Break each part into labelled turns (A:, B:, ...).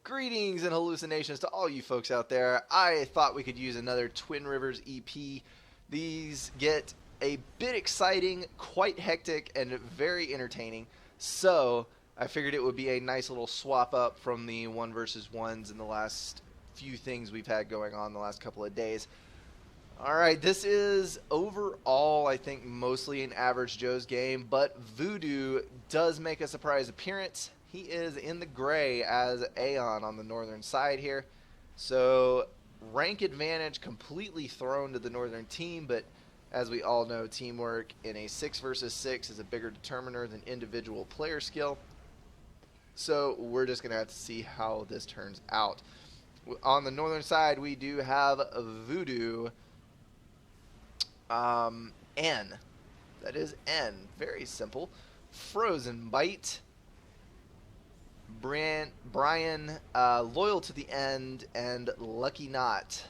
A: Greetings and hallucinations to all you folks out there. I thought we could use another Twin Rivers EP. These get a bit exciting, quite hectic, and very entertaining. So I figured it would be a nice little swap up from the one versus ones and the last few things we've had going on the last couple of days. All right, this is overall, I think, mostly an average Joe's game, but Voodoo does make a surprise appearance. He is in the gray as Aeon on the northern side here. So rank advantage completely thrown to the northern team, but as we all know, teamwork in a 6 versus 6 is a bigger determiner than individual player skill. So we're just going to have to see how this turns out. On the northern side, we do have Voodoo N. That is N. Very simple. Frozen Bite. Brian, Loyal to the End, and Lucky Knot.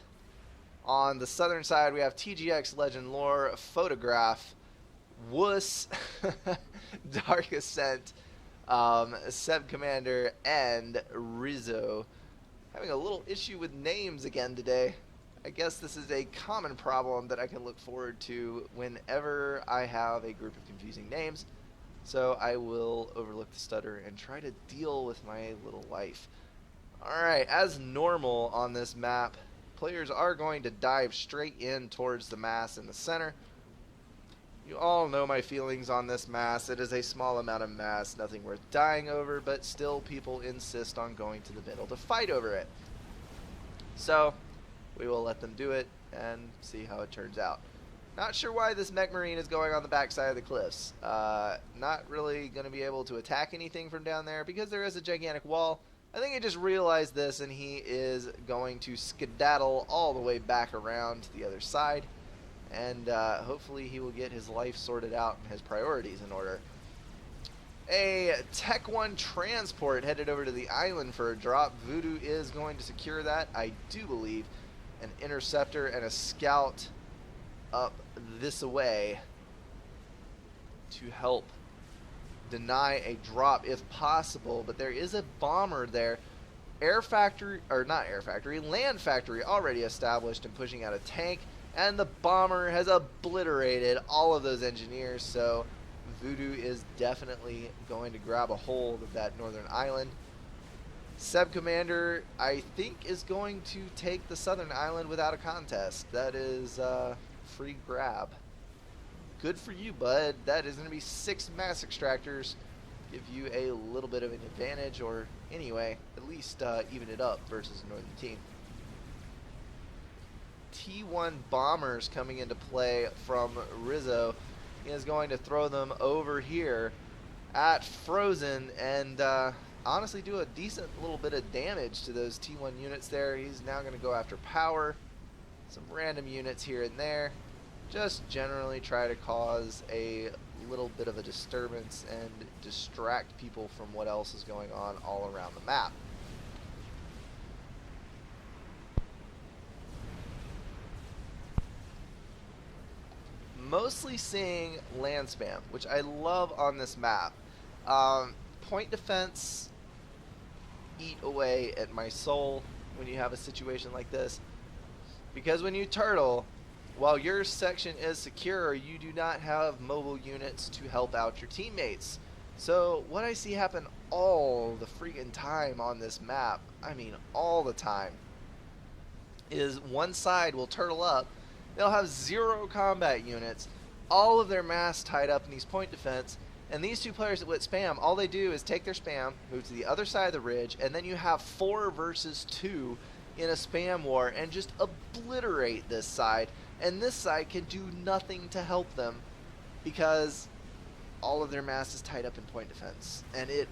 A: On the southern side, we have TGX Legend Lore, Photograph, Wuss, Dark Ascent, Seb Commander, and Rizzo. Having a little issue with names again today. I guess this is a common problem that I can look forward to whenever I have a group of confusing names. So I will overlook the stutter and try to deal with my little life. Alright, as normal on this map, players are going to dive straight in towards the mass in the center. You all know my feelings on this mass. It is a small amount of mass, nothing worth dying over, but still people insist on going to the middle to fight over it. So we will let them do it and see how it turns out. Not sure why this Mech Marine is going on the backside of the cliffs. Not really going to be able to attack anything from down there because there is a gigantic wall. I think he just realized this and he is going to skedaddle all the way back around to the other side. And hopefully he will get his life sorted out and his priorities in order. A Tech 1 transport headed over to the island for a drop. Voodoo is going to secure that, I do believe. An interceptor and a scout up this way to help deny a drop if possible, but there is a bomber there. Land factory already established and pushing out a tank, and the bomber has obliterated all of those engineers, so Voodoo is definitely going to grab a hold of that northern island. Seb Commander, I think, is going to take the southern island without a contest. That is free grab. Good for you, bud. That is going to be 6 mass extractors. Give you a little bit of an advantage, or anyway, at least even it up versus the northern team. T1 bombers coming into play from Rizzo. He is going to throw them over here at Frozen and honestly do a decent little bit of damage to those T1 units there. He's now going to go after power, some random units here and there. Just generally try to cause a little bit of a disturbance and distract people from what else is going on all around the map. Mostly seeing land spam, which I love on this map. Point defense eat away at my soul when you have a situation like this, because when you turtle, while your section is secure, you do not have mobile units to help out your teammates. So what I see happen all the freaking time on this map, I mean all the time, is one side will turtle up. They'll have 0 combat units, all of their mass tied up in these point defense, and these two players that would spam, all they do is take their spam, move to the other side of the ridge, and then you have 4 versus 2 in a spam war and just obliterate this side. And this side can do nothing to help them because all of their mass is tied up in point defense. And it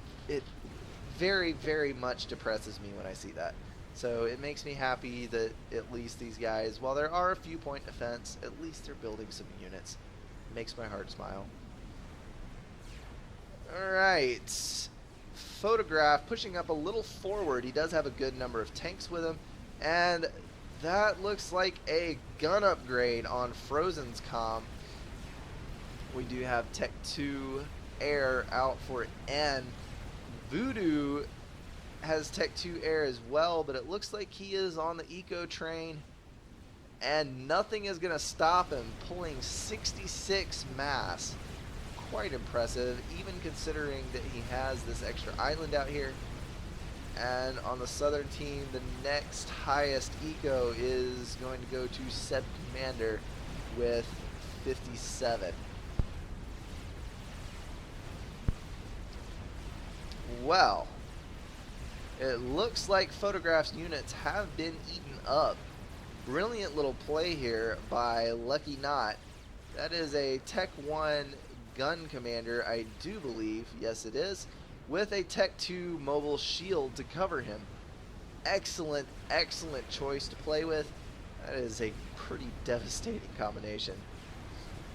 A: very, very much depresses me when I see that. So it makes me happy that at least these guys, while there are a few point defense, at least they're building some units. It makes my heart smile. Alright. Photograph pushing up a little forward. He does have a good number of tanks with him. And that looks like a gun upgrade on Frozen's comm. We do have Tech 2 Air out for N. Voodoo has Tech 2 Air as well, but it looks like he is on the Eco train, and nothing is going to stop him, pulling 66 mass. Quite impressive, even considering that he has this extra island out here. And on the Southern team, the next highest Eco is going to go to Seb Commander with 57. Well, it looks like Photograph's units have been eaten up. Brilliant little play here by Lucky Not. That is a Tech 1 gun commander, I do believe. Yes, it is. With a Tech 2 mobile shield to cover him. Excellent, excellent choice to play with. That is a pretty devastating combination.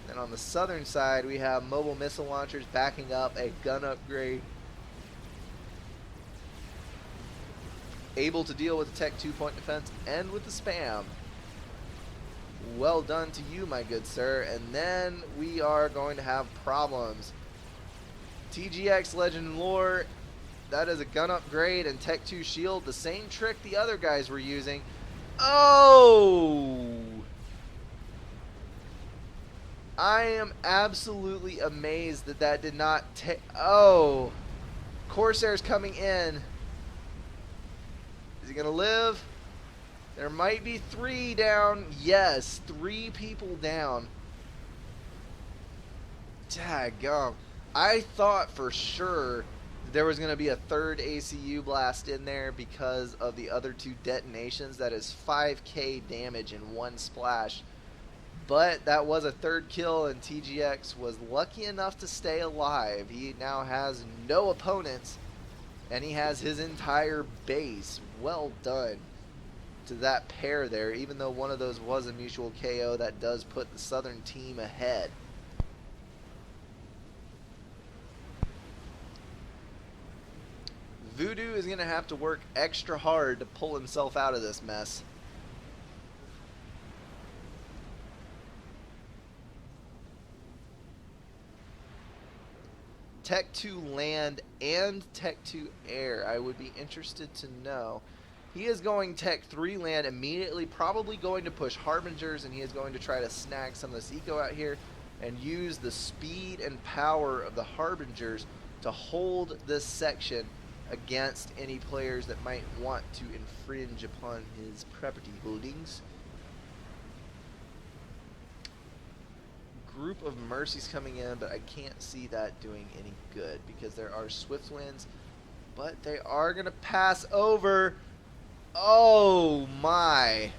A: And on the Southern side, we have mobile missile launchers backing up a gun upgrade. Able to deal with the Tech 2 point defense and with the spam. Well done to you, my good sir. And then we are going to have problems. TGX Legend and Lore, that is a gun upgrade, and Tech 2 shield, the same trick the other guys were using. Oh! I am absolutely amazed that that did not take. Oh! Corsair's coming in. Is he gonna live? There might be 3 down. Yes, 3 people down. Daggum. I thought for sure there was going to be a 3rd ACU blast in there because of the other 2 detonations. That is 5k damage in 1 splash. But that was a 3rd kill, and TGX was lucky enough to stay alive. He now has no opponents, and he has his entire base. Well done to that pair there. Even though one of those was a mutual KO, that does put the Southern team ahead. Voodoo is going to have to work extra hard to pull himself out of this mess. Tech 2 land and Tech 2 air. I would be interested to know. He is going Tech 3 land immediately, probably going to push Harbingers, and he is going to try to snag some of this eco out here and use the speed and power of the Harbingers to hold this section against any players that might want to infringe upon his property holdings. Group of Mercies coming in, but I can't see that doing any good because there are Swift Winds, but they are going to pass over. Oh my.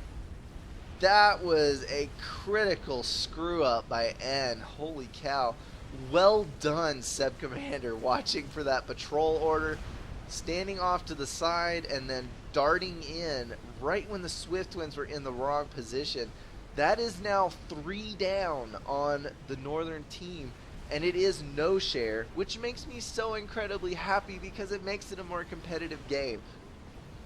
A: That was a critical screw up by N. Holy cow. Well done, Seb Commander, watching for that patrol order, standing off to the side and then darting in right when the Swift Winds were in the wrong position. That is now 3 down on the Northern team, and it is no share, which makes me so incredibly happy because it makes it a more competitive game.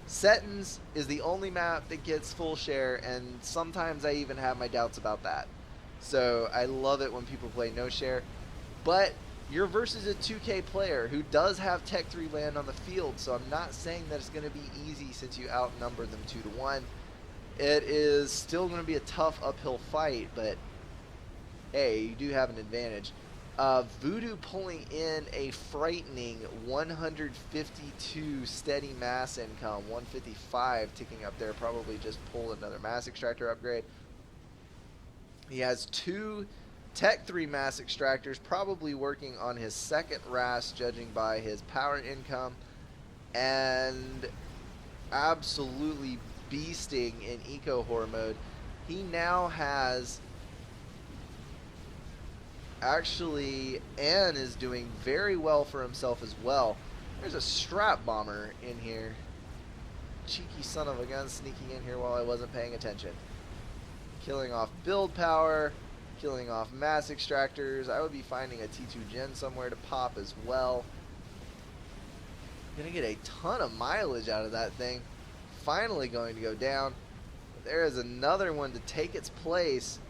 A: Settins is the only map that gets full share, and sometimes I even have my doubts about that. So I love it when people play no share. But you're versus a 2K player who does have Tech 3 land on the field, so I'm not saying that it's going to be easy since you outnumber them 2-1. It is still going to be a tough uphill fight, but hey, you do have an advantage. Voodoo pulling in a frightening 152 steady mass income, 155 ticking up there, probably just pull another mass extractor upgrade. He has 2 Tech 3 mass extractors, probably working on his 2nd RAS, judging by his power income, and absolutely beasting in Eco Horror mode. He now has, actually, N is doing very well for himself as well. There's a strap bomber in here. Cheeky son of a gun sneaking in here while I wasn't paying attention. Killing off build power, killing off mass extractors. I would be finding a T2 gen somewhere to pop as well. Gonna get a ton of mileage out of that thing. Finally going to go down. There is another one to take its place,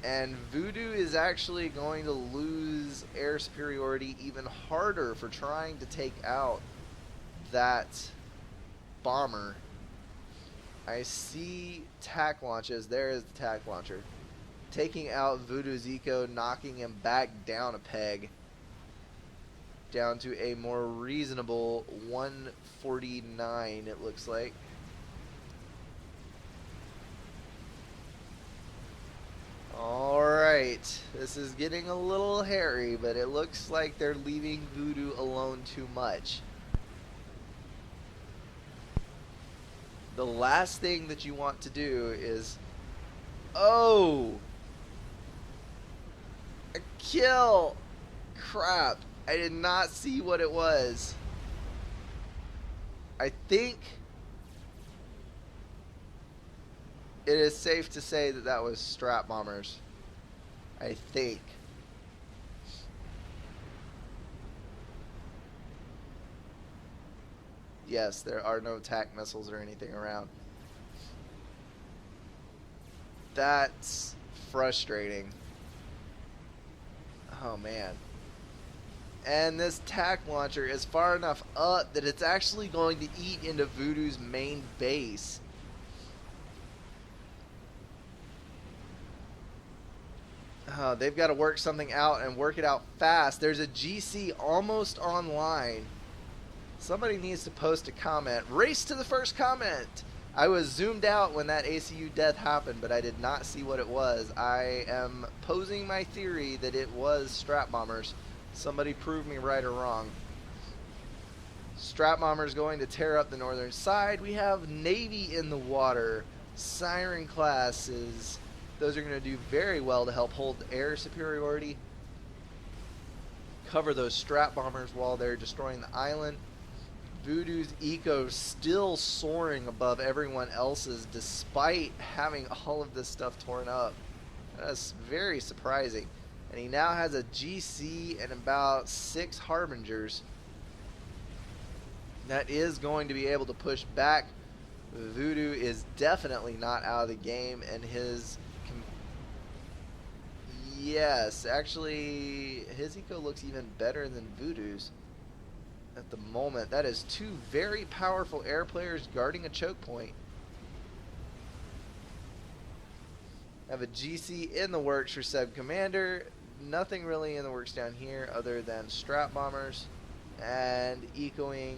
A: and Voodoo is actually going to lose air superiority even harder for trying to take out that bomber. I see tack launches. There is the tack launcher. Taking out Voodoo's eco, knocking him back down a peg. Down to a more reasonable 149, it looks like. Alright, this is getting a little hairy, but it looks like they're leaving Voodoo alone too much. The last thing that you want to do is... Oh! A kill! Crap. I did not see what it was. I think it is safe to say that that was Strat Bombers. I think. Yes, there are no TAC missiles or anything around. That's frustrating. Oh man. And this TAC launcher is far enough up that it's actually going to eat into Voodoo's main base. Oh, they've got to work something out and work it out fast. There's a GC almost online. Somebody needs to post a comment. Race to the first comment. I was zoomed out when that ACU death happened, but I did not see what it was. I am posing my theory that it was Strat Bombers. Somebody prove me right or wrong. Strat Bombers going to tear up the northern side. We have Navy in the water. Siren classes. Those are going to do very well to help hold air superiority. Cover those Strat Bombers while they're destroying the island. Voodoo's eco still soaring above everyone else's despite having all of this stuff torn up. That's very surprising. And he now has a GC and about 6 Harbingers. That is going to be able to push back. Voodoo is definitely not out of the game, and his... Yes, actually, his eco looks even better than Voodoo's at the moment. That is 2 very powerful air players guarding a choke point. Have a GC in the works for Seb Commander. Nothing really in the works down here other than Strat Bombers and ecoing.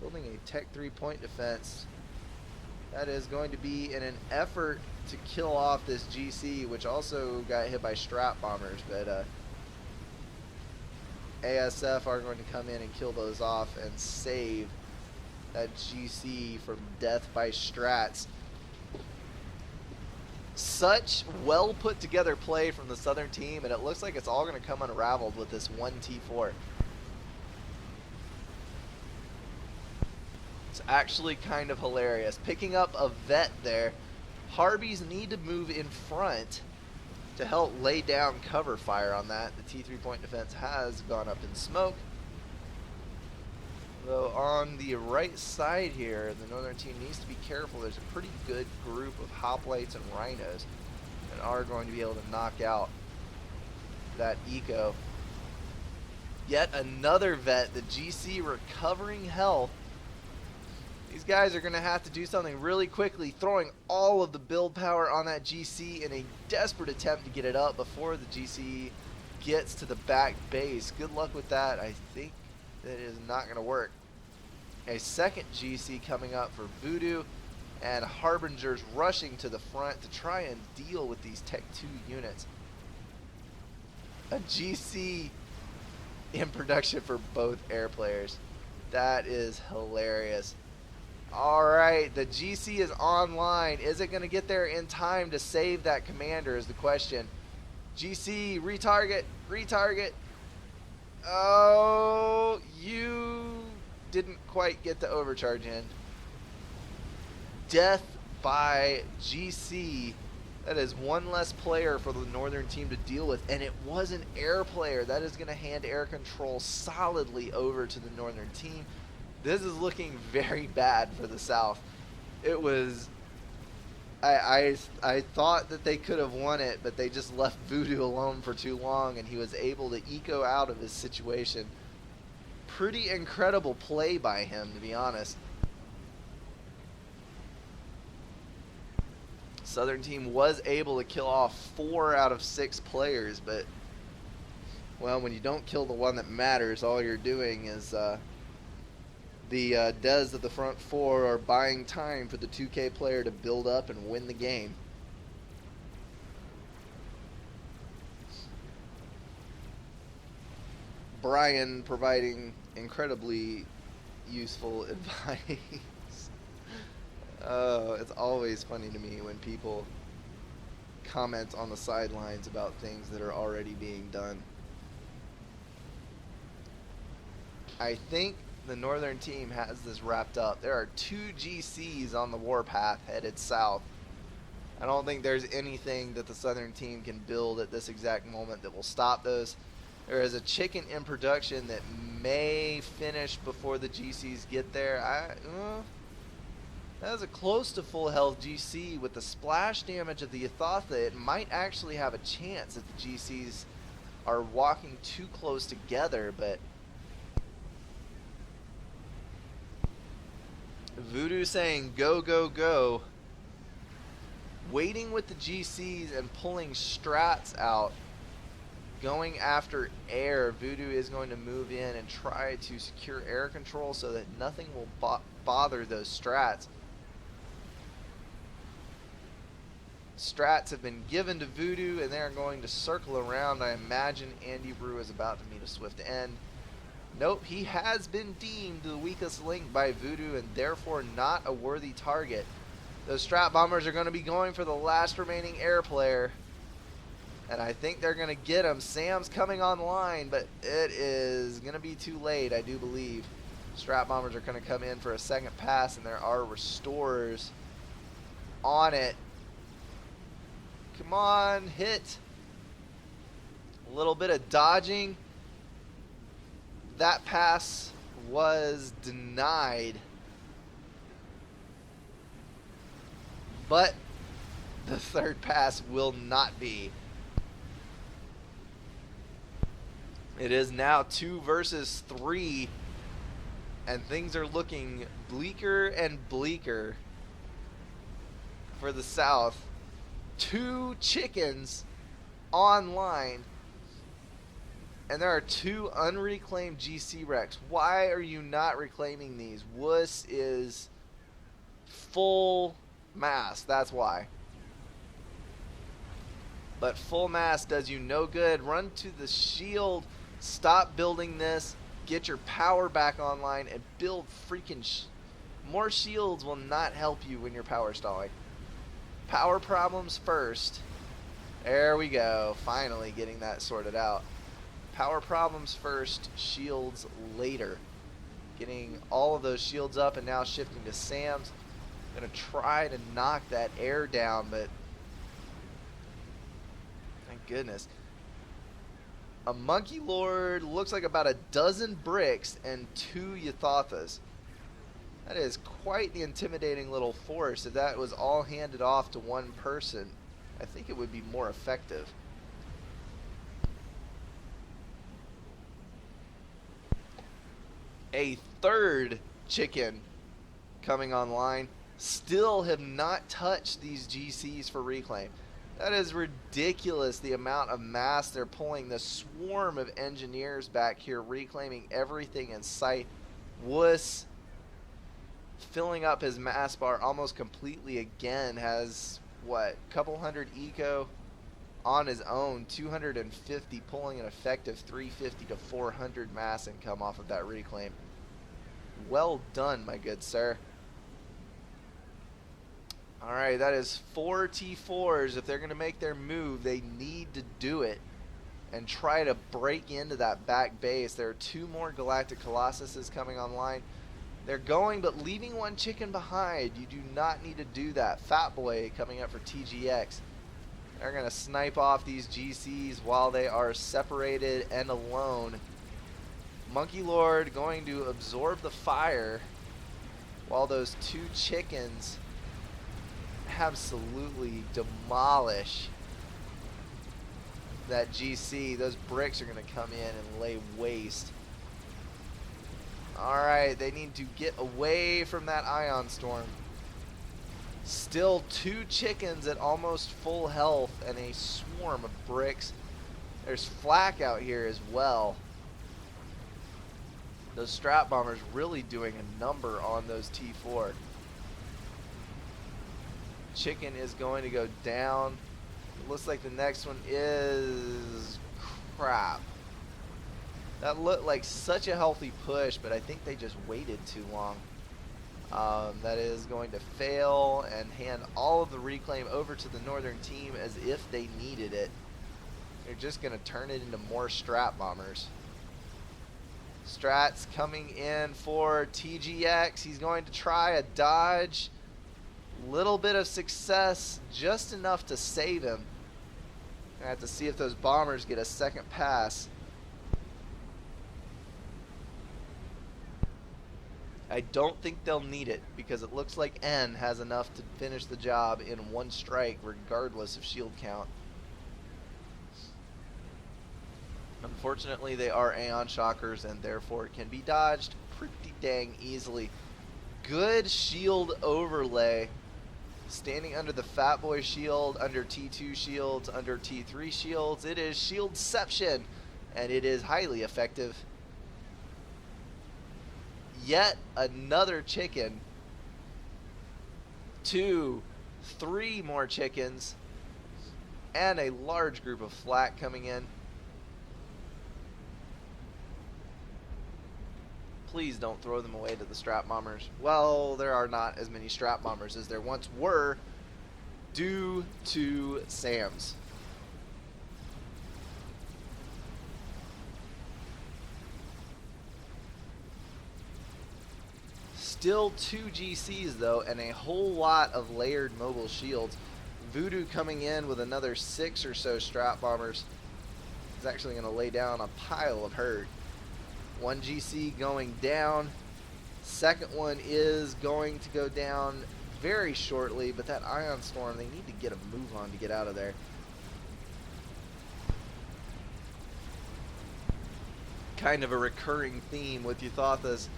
A: Building a Tech 3 point defense. That is going to be in an effort to kill off this GC, which also got hit by Strat Bombers, but ASF are going to come in and kill those off and save that GC from death by Strats. Such well put together play from the Southern team, and it looks like it's all going to come unraveled with this one T4. It's actually kind of hilarious. Picking up a vet there. Harbies need to move in front to help lay down cover fire on that. The T3 point defense has gone up in smoke. Though on the right side here, the Northern team needs to be careful. There's a pretty good group of hoplites and rhinos that are going to be able to knock out that eco. Yet another vet, the GC recovering health. These guys are going to have to do something really quickly, throwing all of the build power on that GC in a desperate attempt to get it up before the GC gets to the back base. Good luck with that. I think that is not going to work. A second GC coming up for Voodoo, and Harbingers rushing to the front to try and deal with these Tech 2 units. A GC in production for both air players. That is hilarious. Alright, the GC is online. Is it going to get there in time to save that commander is the question. GC, retarget, retarget. Oh, you didn't quite get the overcharge in. Death by GC. That is one less player for the Northern team to deal with, and it was an air player. That is going to hand air control solidly over to the Northern team. This is looking very bad for the South. It was, I thought that they could have won it, but they just left Voodoo alone for too long, and he was able to eco out of his situation. Pretty incredible play by him, to be honest. Southern team was able to kill off 4 out of 6 players, but, well, when you don't kill the one that matters, all you're doing is the Dez of the front 4 are buying time for the 2K player to build up and win the game. Brian providing incredibly useful advice. Oh, it's always funny to me when people comment on the sidelines about things that are already being done. I think the Northern team has this wrapped up. There are 2 GCs on the warpath headed south. I don't think there's anything that the Southern team can build at this exact moment that will stop those. There is a chicken in production that may finish before the GCs get there. That is a close to full health GC. With the splash damage of the Yathatha, it might actually have a chance if the GCs are walking too close together, but Voodoo saying go, go, go. Waiting with the GCs and pulling strats out. Going after air. Voodoo is going to move in and try to secure air control so that nothing will bother those strats. Strats have been given to Voodoo, and they're going to circle around. I imagine Andy Brew is about to meet a swift end. Nope, he has been deemed the weakest link by Voodoo and therefore not a worthy target. Those Strat Bombers are going to be going for the last remaining air player. And I think they're going to get him. Sam's coming online, but it is going to be too late, I do believe. Strat Bombers are going to come in for a second pass, and there are restorers on it. Come on, hit. A little bit of dodging. That pass was denied. But the third pass will not be. It is now 2 versus 3, and things are looking bleaker and bleaker for the South. 2 chickens online, and there are 2 unreclaimed GC wrecks. Why are you not reclaiming these? Wuss is full mass, that's why. But full mass does you no good. Run to the shield, stop building this, get your power back online, and build freaking more shields will not help you when you're power stalling. Power problems first. There we go. Finally getting that sorted out. Power problems first, shields later. Getting all of those shields up and now shifting to Sam's. Gonna try to knock that air down, but thank goodness. A Monkey Lord looks like about a dozen bricks and 2 Yathathas. That is quite the intimidating little force. If that was all handed off to one person, I think it would be more effective. A third chicken coming online. Still have not touched these GCs for reclaim. That is ridiculous, the amount of mass they're pulling. The swarm of engineers back here reclaiming everything in sight. Wuss filling up his mass bar almost completely again. Has, what, a couple hundred eco on his own. 250 pulling an effective 350 to 400 mass income off of that reclaim. Well done, my good sir. Alright, that is 4 T4s. If they're going to make their move, they need to do it and try to break into that back base. There are 2 more Galactic Colossuses coming online. They're going, but leaving 1 chicken behind. You do not need to do that. Fat Boy coming up for TGX. They're going to snipe off these GCs while they are separated and alone. Monkey Lord going to absorb the fire while those 2 chickens absolutely demolish that GC. Those bricks are going to come in and lay waste. Alright, they need to get away from that ion storm. Still 2 chickens at almost full health and a swarm of bricks. There's flak out here as well. Those strat bombers really doing a number on those T4. Chicken is going to go down. It looks like the next one is crap. That looked like such a healthy push, but I think they just waited too long. That is going to fail and hand all of the reclaim over to the northern team as if they needed it. They're just going to turn it into more strat bombers. Strats coming in for TGX. He's going to try a dodge. Little bit of success, just enough to save him. I have to see if those bombers get a second pass. I don't think they'll need it because it looks like N has enough to finish the job in 1 strike regardless of shield count. Unfortunately, they are Aeon Shockers and therefore can be dodged pretty dang easily. Good shield overlay. Standing under the Fat Boy shield, under T2 shields, under T3 shields. It is Shieldception, and it is highly effective. Yet another chicken. 2, 3 more chickens, and a large group of flak coming in. Please don't throw them away to the strap bombers. Well, there are not as many strap bombers as there once were due to SAMs. Still 2 GCs though, and a whole lot of layered mobile shields. Voodoo coming in with another 6 or so strap bombers. He's actually going to lay down a pile of hurt. 1 GC going down. Second one is going to go down very shortly, but that ion storm, they need to get a move on to get out of there. Kind of a recurring theme with Euthathas.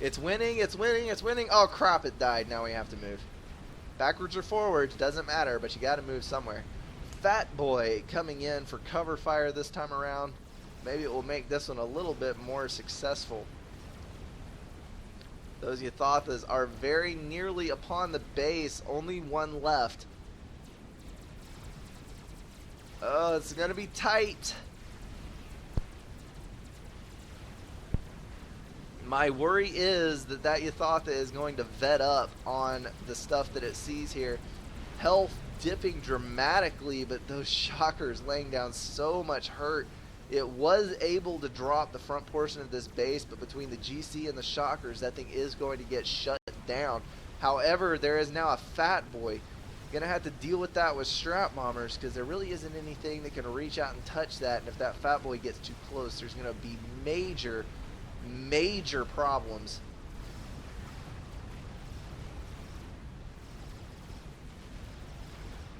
A: It's winning, it's winning, it's winning. Oh crap, it died. Now we have to move. Backwards or forwards, doesn't matter, but you got to move somewhere. Fat Boy coming in for cover fire this time around. Maybe it will make this one a little bit more successful. Those Euthathas are very nearly upon the base. Only 1 left. Oh, it's going to be tight. My worry is that Euthatha is going to vet up on the stuff that it sees here. Health dipping dramatically, but those shockers laying down so much hurt. It was able to drop the front portion of this base, but between the GC and the shockers, that thing is going to get shut down. However, there is now a Fat Boy. Going to have to deal with that with strap bombers because there really isn't anything that can reach out and touch that. And if that Fat Boy gets too close, there's going to be major problems.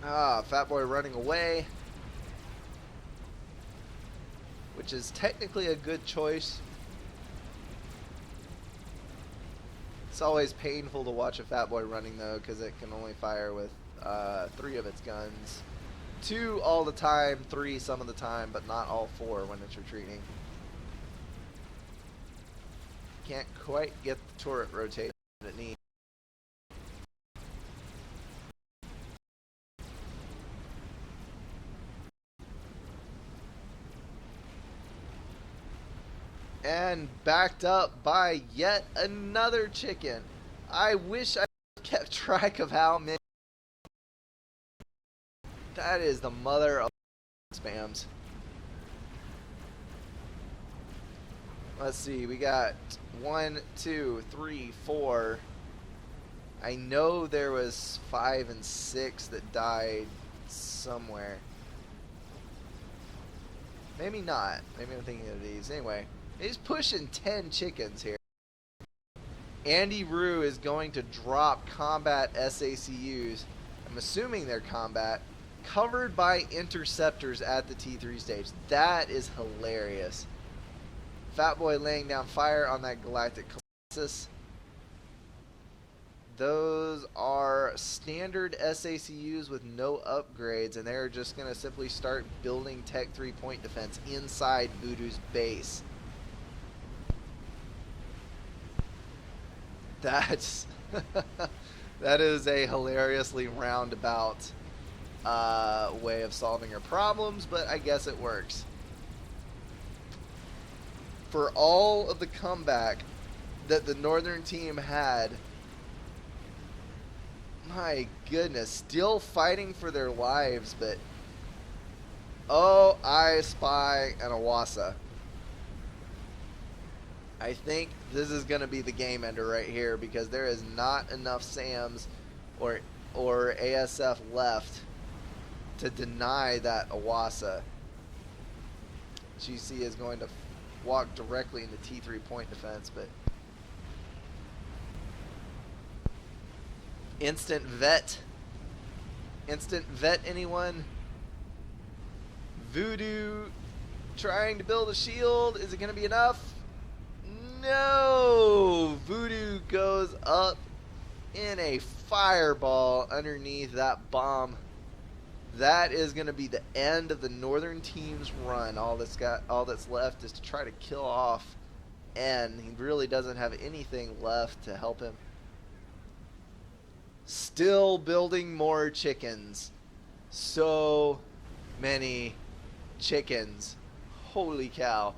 A: Fat Boy running away, which is technically a good choice. It's always painful to watch a Fat Boy running though, because it can only fire with 3 of its guns. 2 all the time, 3 some of the time, but not all 4 when it's retreating. Can't quite get the turret rotation that it needs. And backed up by yet another chicken. I wish I kept track of how many. That is the mother of spams. Let's see, we got 1, 2, 3, 4. I know there was 5 and 6 that died somewhere. Maybe not. Maybe I'm thinking of these. Anyway, he's pushing 10 chickens here. Andy Rue is going to drop combat SACUs. I'm assuming they're combat, covered by interceptors at the T3 stage. That is hilarious. Fatboy laying down fire on that Galactic Colossus. Those are standard SACUs with no upgrades, and they're just going to simply start building Tech 3 point defense inside Voodoo's base. That's that is a hilariously roundabout way of solving her problems, but I guess it works. For all of the comeback that the Northern team had, my goodness, still fighting for their lives, but oh, I spy an Owasso. I think this is going to be the game ender right here, because there is not enough SAMs or ASF left to deny that Owasso. GC is going to walk directly into T3 point defense, but instant vet anyone? Voodoo trying to build a shield. Is it going to be enough? No! Voodoo goes up in a fireball underneath that bomb. That is going to be the end of the Northern team's run. All that's left is to try to kill off N. He really doesn't have anything left to help him. Still building more chickens. So many chickens. Holy cow.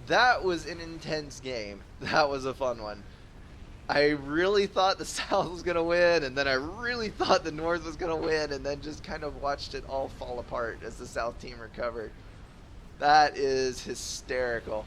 A: That was an intense game. That was a fun one. I really thought the South was going to win, and then I really thought the North was going to win, and then just kind of watched it all fall apart as the South team recovered. That is hysterical.